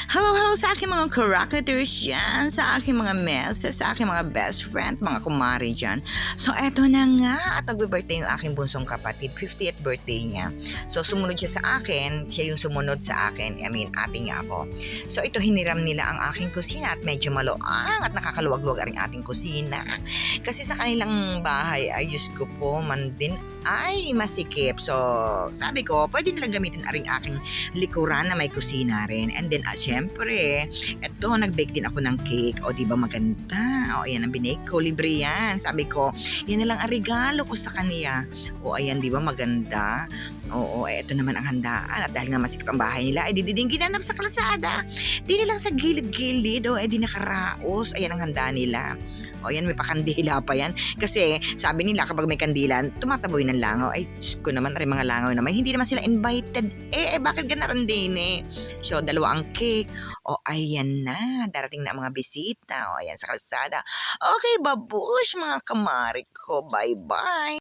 Hello, hello sa aking mga karakaters dyan, sa aking mga messes, sa aking mga best friend, mga kumari dyan. So, eto na nga at nagbe-birthday yung aking bunsong kapatid, 50th birthday niya. So, sumunod siya sa akin, siya yung sumunod sa akin, ate niya ako. So, ito hiniram nila ang aking kusina at medyo maluang at nakakaluwag-luwag ang ating kusina. Kasi sa kanilang bahay ay, Diyos ko po, man din ay masikip. So, sabi ko, pwede nilang gamitin aring aking likuran na may kusina rin. And then, syempre, eto, nag-bake din ako ng cake. O, diba maganda? O, ayan ang binake ko. Libre yan. Sabi ko, yan na lang ang regalo ko sa kanya. O, ayan, diba maganda? Oo, eto naman ang handaan. At dahil nga masikip ang bahay nila, ay di ginanap sa kalsada. Di nilang sa gilid-gilid. O, di nakaraos. Ayan ang handa nila. O yan, may pakandila pa yan. Kasi sabi nila kapag may kandilan, tumataboy ng langaw. Ay, ko naman rin mga langaw naman. Hindi naman sila invited. Bakit ganaran din eh? So, dalawa ang cake. O, ayan na. Darating na ang mga bisita. O, ayan sa kalsada. Okay, babush mga kamari ko. Bye-bye.